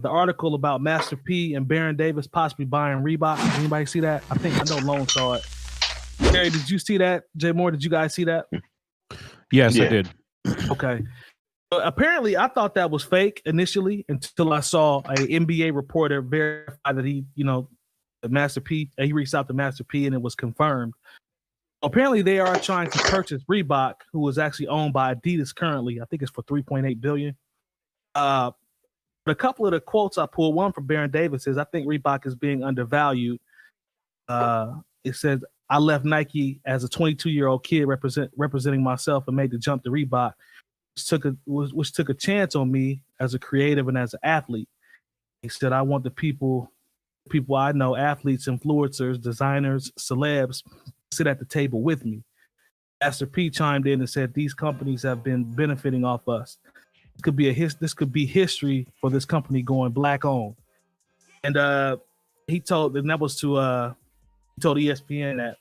the article about Master P and Barron Davis possibly buying Reebok. Did anybody see that? I know Lone saw it. Gary, did you see that? Jay Moore, did you guys see that? Yes, I did. Okay. Apparently, I thought that was fake initially until I saw a NBA reporter verify that he, the Master P, he reached out to Master P and it was confirmed. Apparently, they are trying to purchase Reebok, who is actually owned by Adidas currently. I think it's for $3.8 billion. A couple of the quotes I pulled, one from Barron Davis is, I think Reebok is being undervalued. It says, I left Nike as a 22-year-old kid representing myself and made the jump to Reebok, which took a chance on me as a creative and as an athlete. He said, I want the people I know, athletes, influencers, designers, celebs, sit at the table with me. Master P chimed in and said, these companies have been benefiting off us. This could be history for this company going black owned. And he told ESPN that,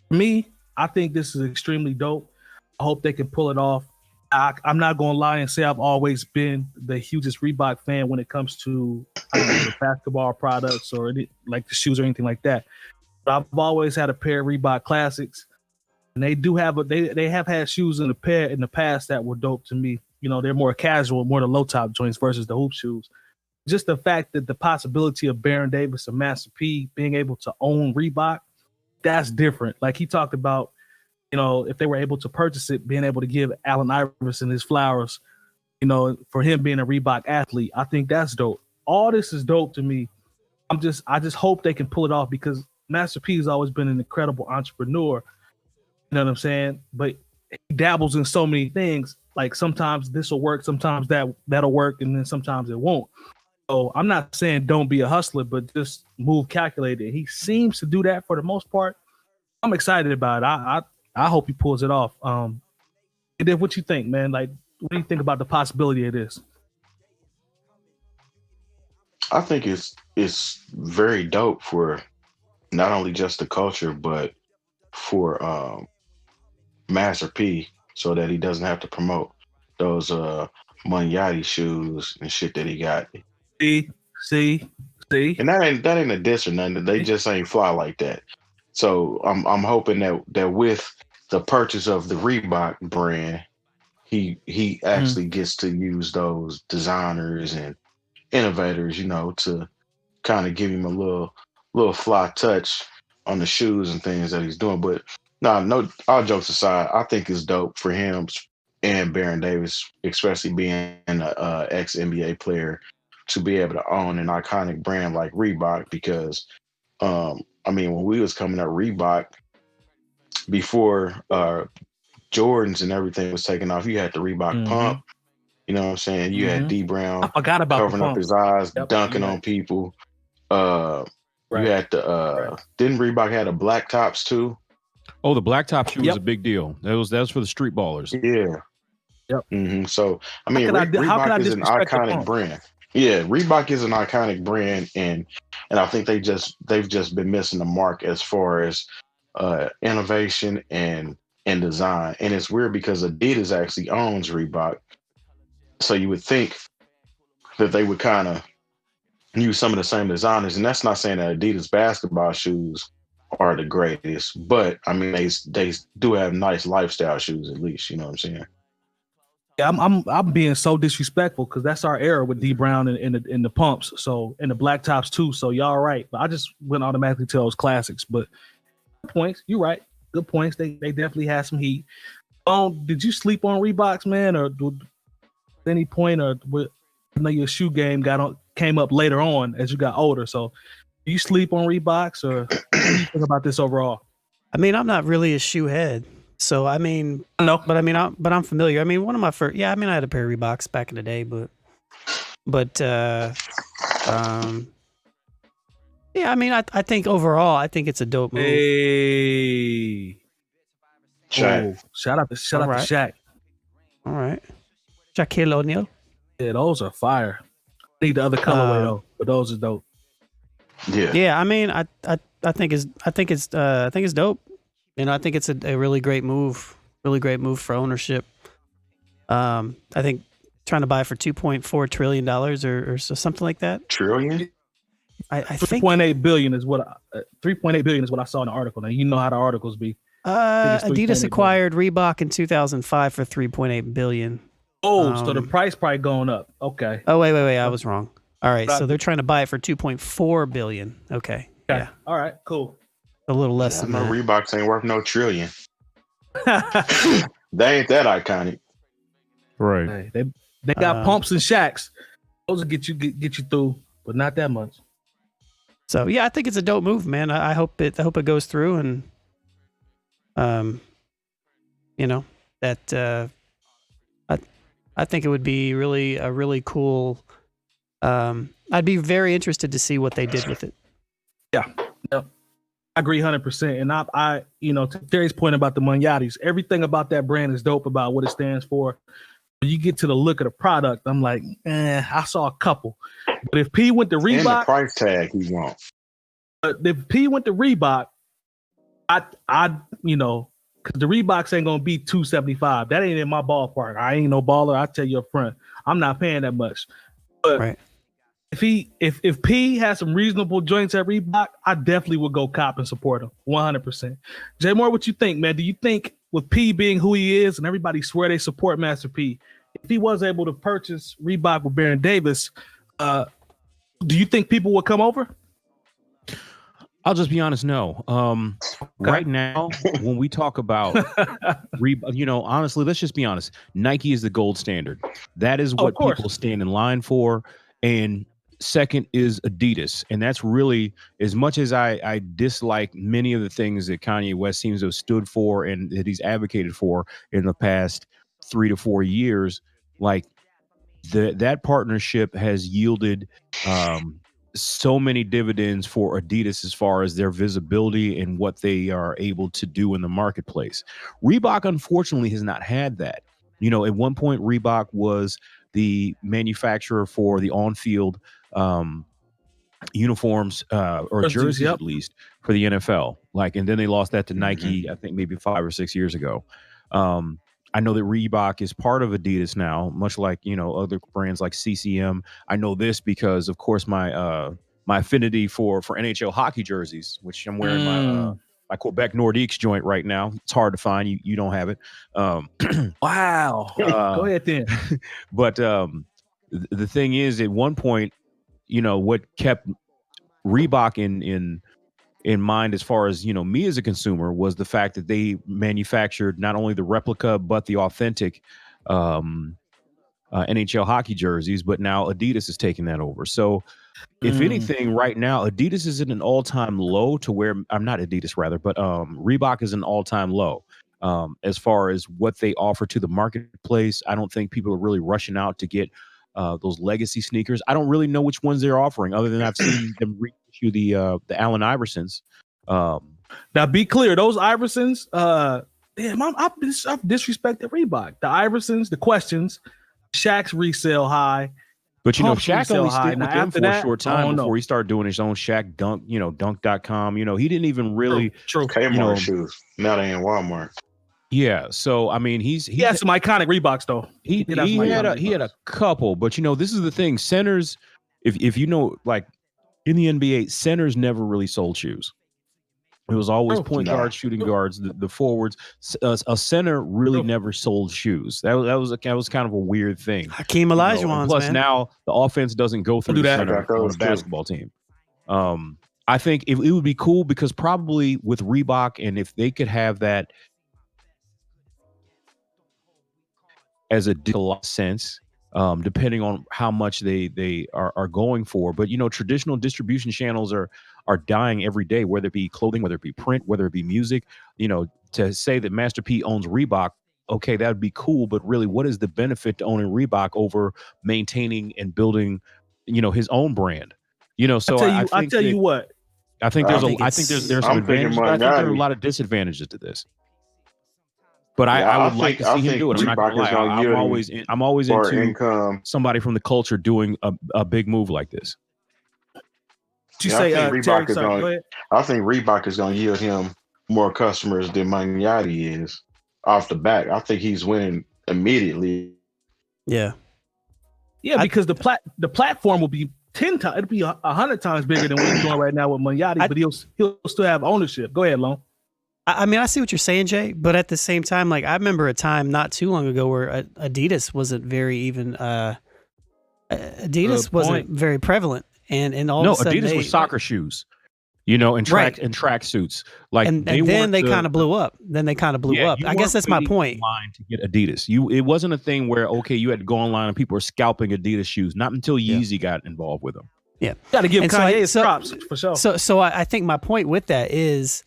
for me, I think this is extremely dope. I hope they can pull it off. I'm not going to lie and say I've always been the hugest Reebok fan when it comes to the basketball products or like the shoes or anything like that. But I've always had a pair of Reebok Classics, and they do have they have had shoes in the past that were dope to me. They're more casual, more the low top joints versus the hoop shoes. Just the fact that the possibility of Barron Davis and Master P being able to own Reebok, that's different. Like he talked about, if they were able to purchase it, being able to give Allen Iverson his flowers, for him being a Reebok athlete, I think that's dope. All this is dope to me. I just hope they can pull it off because Master P has always been an incredible entrepreneur. You know what I'm saying? But he dabbles in so many things. Like sometimes this will work, sometimes that'll work, and then sometimes it won't. So I'm not saying don't be a hustler, but just move calculated. He seems to do that for the most part. I'm excited about it. I hope he pulls it off. And then what you think, man? Like, what do you think about the possibility of this? I think it's very dope for not only just the culture, but for Master P, so that he doesn't have to promote those Moneyati shoes and shit that he got. See, and that ain't a diss or nothing. They just ain't fly like that. So I'm hoping that with the purchase of the Reebok brand, he actually gets to use those designers and innovators, to kind of give him a little fly touch on the shoes and things that he's doing. But no, all jokes aside, I think it's dope for him and Barron Davis, especially being an ex NBA player, to be able to own an iconic brand like Reebok. Because when we was coming up, Reebok, before Jordans and everything was taken off, you had the Reebok pump. You know what I'm saying? You had D Brown I forgot about covering up his eyes, dunking on people. You had the didn't Reebok had the black tops too? Oh, the black top shoe was a big deal. That was for the street ballers. Yeah. Yep. So Reebok is an iconic brand. Yeah, Reebok is an iconic brand, and I think they've just been missing the mark as far as innovation and design. And it's weird because Adidas actually owns Reebok, so you would think that they would kind of use some of the same designers. And that's not saying that Adidas basketball shoes are the greatest, but they do have nice lifestyle shoes at least. You know what I'm saying? Yeah, I'm being so disrespectful because that's our era with D Brown and the pumps, so and the black tops too. So y'all right, but I just went automatically to those classics. But good points, you're right. Good points. They definitely had some heat. Did you sleep on Reeboks, man, or at any point, or I know your shoe game came up later on as you got older. So do you sleep on Reeboks, or what do you think about this overall? I'm not really a shoe head. So no, but I'm familiar. One of my first, I had a pair of Reeboks back in the day, but I think overall, I think it's a dope move. Hey, Shaq. Shout out to Shaq. All right, Shaquille O'Neal. Yeah, those are fire. I need the other colorway though, but those are dope. Yeah. I think it's dope. I think it's a really great move for ownership. I think trying to buy for $2.4 trillion or something like that. Trillion? I think 3.8 billion is what 3.8 billion is what I saw in the article. Now you know how the articles be. Adidas acquired Reebok in 2005 for $3.8 billion. Oh, so the price probably going up. Okay. Oh, wait. I was wrong. All right. So they're trying to buy it for $2.4 billion. Okay. Yeah. All right. Cool. A little less than no that. Reeboks ain't worth no trillion. They ain't that iconic. Right. Hey, they got pumps and shacks. Those will get you through, but not that much. So yeah, I think it's a dope move, man. I hope it goes through, and that I think it would be really cool. I'd be very interested to see what they did with it. Yeah. I agree 100%. And I to Terry's point about the Manyatis, everything about that brand is dope about what it stands for. When you get to the look of the product, I'm like, I saw a couple. But if P went to Reebok, and the price tag he wants. But if P went to Reebok, I because the Reeboks ain't gonna be $275. That ain't in my ballpark. I ain't no baller. I tell you up front, I'm not paying that much. But right. if P has some reasonable joints at Reebok, I definitely would go cop and support him 100%. Jay Moore, what you think, man? Do you think with P being who he is and everybody swear they support Master P, if he was able to purchase Reebok with Baron Davis, do you think people would come over? I'll just be honest. No. Right now, when we talk about Reebok, honestly, let's just be honest. Nike is the gold standard. That is what people stand in line for. And second is Adidas. And that's really, as much as I dislike many of the things that Kanye West seems to have stood for and that he's advocated for in the past 3 to 4 years, like that partnership has yielded so many dividends for Adidas as far as their visibility and what they are able to do in the marketplace. Reebok, unfortunately, has not had that. At one point, Reebok was the manufacturer for the on-field uniforms or jerseys, at least for the NFL. And then they lost that to Nike, I think maybe 5 or 6 years ago. I know that Reebok is part of Adidas now, much like, other brands like CCM. I know this because, of course, my affinity for NHL hockey jerseys, which I'm wearing my 𝗏𝗘𝗥𝗧𝗏𝗧 𝗏𝗏𝗏 joint right now. It's hard to find. You don't have it. Wow. Go ahead then. But the thing is, at one point, what kept Reebok in mind as far as me as a consumer was the fact that they manufactured not only the replica but the authentic NHL hockey jerseys, but now Adidas is taking that over. So if anything, right now Adidas is at an all-time low to where I'm not Adidas rather, but Reebok is an all-time low as far as what they offer to the marketplace. I don't think people are really rushing out to get those legacy sneakers. I don't really know which ones they're offering, other than I've seen them reissue the Allen Iversons. Now, be clear, those Iversons, damn, I've disrespected Reebok. The Iversons, the questions, Shaq's resale high. But Shaq only stayed with them for a short time before he started doing his own Shaq dunk, dunk.com. He didn't even really Kmart shoes. Now they in Walmart. Yeah, so I mean, he had some iconic Reeboks though. He had a couple, but this is the thing. Centers, if like in the NBA, centers never really sold shoes. It was always point guards, shooting guards, the forwards. A center really never sold shoes. That was kind of a weird thing. Hakeem Olajuwon. Plus, now the offense doesn't go through the center on a basketball team. I think it would be cool because probably with Reebok, and if they could have that as a sense, depending on how much they are going for. But traditional distribution channels are dying every day, whether it be clothing, whether it be print, whether it be music. To say that Master P owns Reebok, okay, that would be cool, but really, what is the benefit to owning Reebok over maintaining and building his own brand? So I tell you what, I think there's some advantages, but I think there are a lot of disadvantages to this. But I would like to see him do it. I'm not gonna lie. I'm always into somebody from the culture doing a big move like this. Did you say I think Reebok is going to yield him more customers than Mangiati is off the back. I think he's winning immediately. Yeah. Yeah, because the platform will be 10 times. It'll be 100 times bigger than what he's doing right now with Monyaty, but he'll still have ownership. Go ahead, Lone. I mean, I see what you're saying, Jay, but at the same time, like I remember a time not too long ago where Adidas wasn't very even. Adidas wasn't very prevalent, and all of a sudden Adidas was soccer shoes, you know, and track suits. Like, and then they kind of blew up. I guess that's my point. Online to get Adidas, it wasn't a thing where you had to go online and people were scalping Adidas shoes. Not until Yeezy got involved with them. Yeah, got to give Kanye his props for sure. So I think my point with that is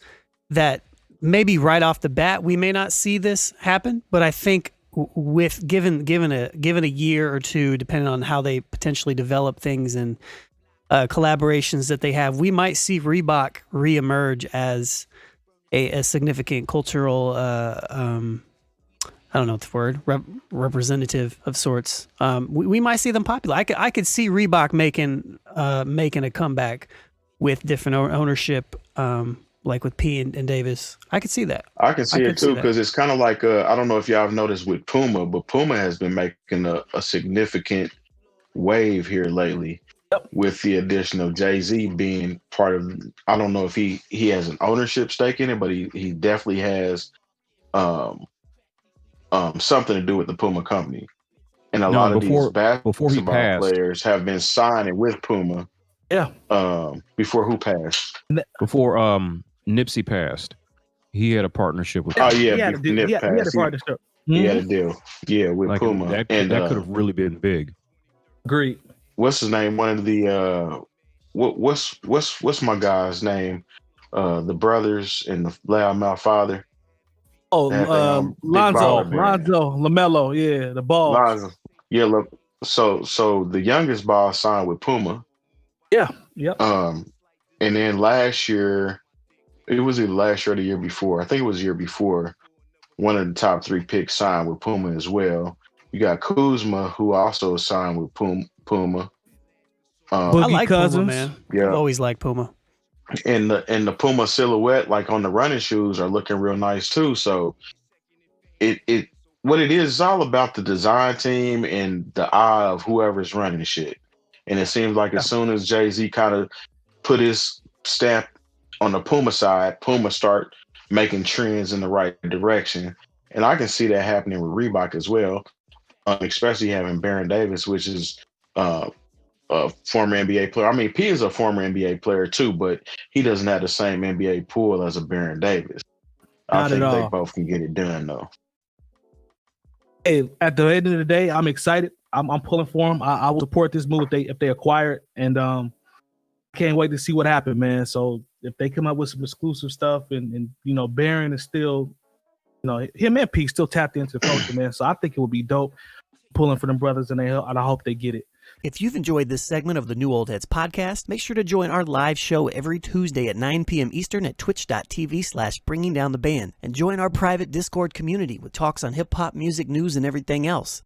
that maybe right off the bat we may not see this happen, but I think with given a year or two, depending on how they potentially develop things and collaborations that they have, we might see Reebok reemerge as a significant cultural I don't know what the word, representative of sorts. We might see them popular. I could see Reebok making a comeback with different ownership, like with P and Davis. I could see that. I can see it too, because it's kind of like I don't know if y'all have noticed with Puma, but Puma has been making a significant wave here lately. Yep. With the addition of Jay-Z being part of. I don't know if he has an ownership stake in it, but he definitely has something to do with the Puma company. And a lot of these basketball players have been signing with Puma. Yeah. Before who passed? Before Nipsey passed, he had a partnership with. Oh yeah, he had a partnership. He had a deal. Yeah, with Puma. That could have really been big. Agreed. What's his name? One of the what's my guy's name? The brothers and the loudmouth father. Oh, Lonzo, LaMelo, yeah, the ball. Lonzo. Yeah, look. So the youngest ball signed with Puma. Yeah, yep. And then last year, it was either last year or the year before. I think it was the year before. One of the top 3 picks signed with Puma as well. You got 𝗀𝗄𝗎, who also signed with Puma. I like Puma, man. Yeah, I've always liked Puma. And the Puma silhouette, like on the running shoes, are looking real nice too. So what it is all about the design team and the eye of whoever's running shit. And it seems like as soon as Jay-Z kind of put his stamp on the Puma side, Puma start making trends in the right direction. And I can see that happening with Reebok as well, especially having Baron Davis, which is a former NBA player. I mean, P is a former NBA player too, but he doesn't have the same NBA pool as a Baron Davis. I think they both can get it done though. Hey, at the end of the day, I'm excited. I'm pulling for them. I will support this move if they acquire it, and can't wait to see what happens, man. So if they come up with some exclusive stuff, and you know, Baron is still, you know, him and P still tapped into the culture, man. So I think it would be dope pulling for them brothers, and I hope they get it. If you've enjoyed this segment of the New Old Heads podcast, make sure to join our live show every Tuesday at 9 p.m. Eastern at twitch.tv/bringingdowntheband and join our private Discord community with talks on hip-hop, music, news, and everything else.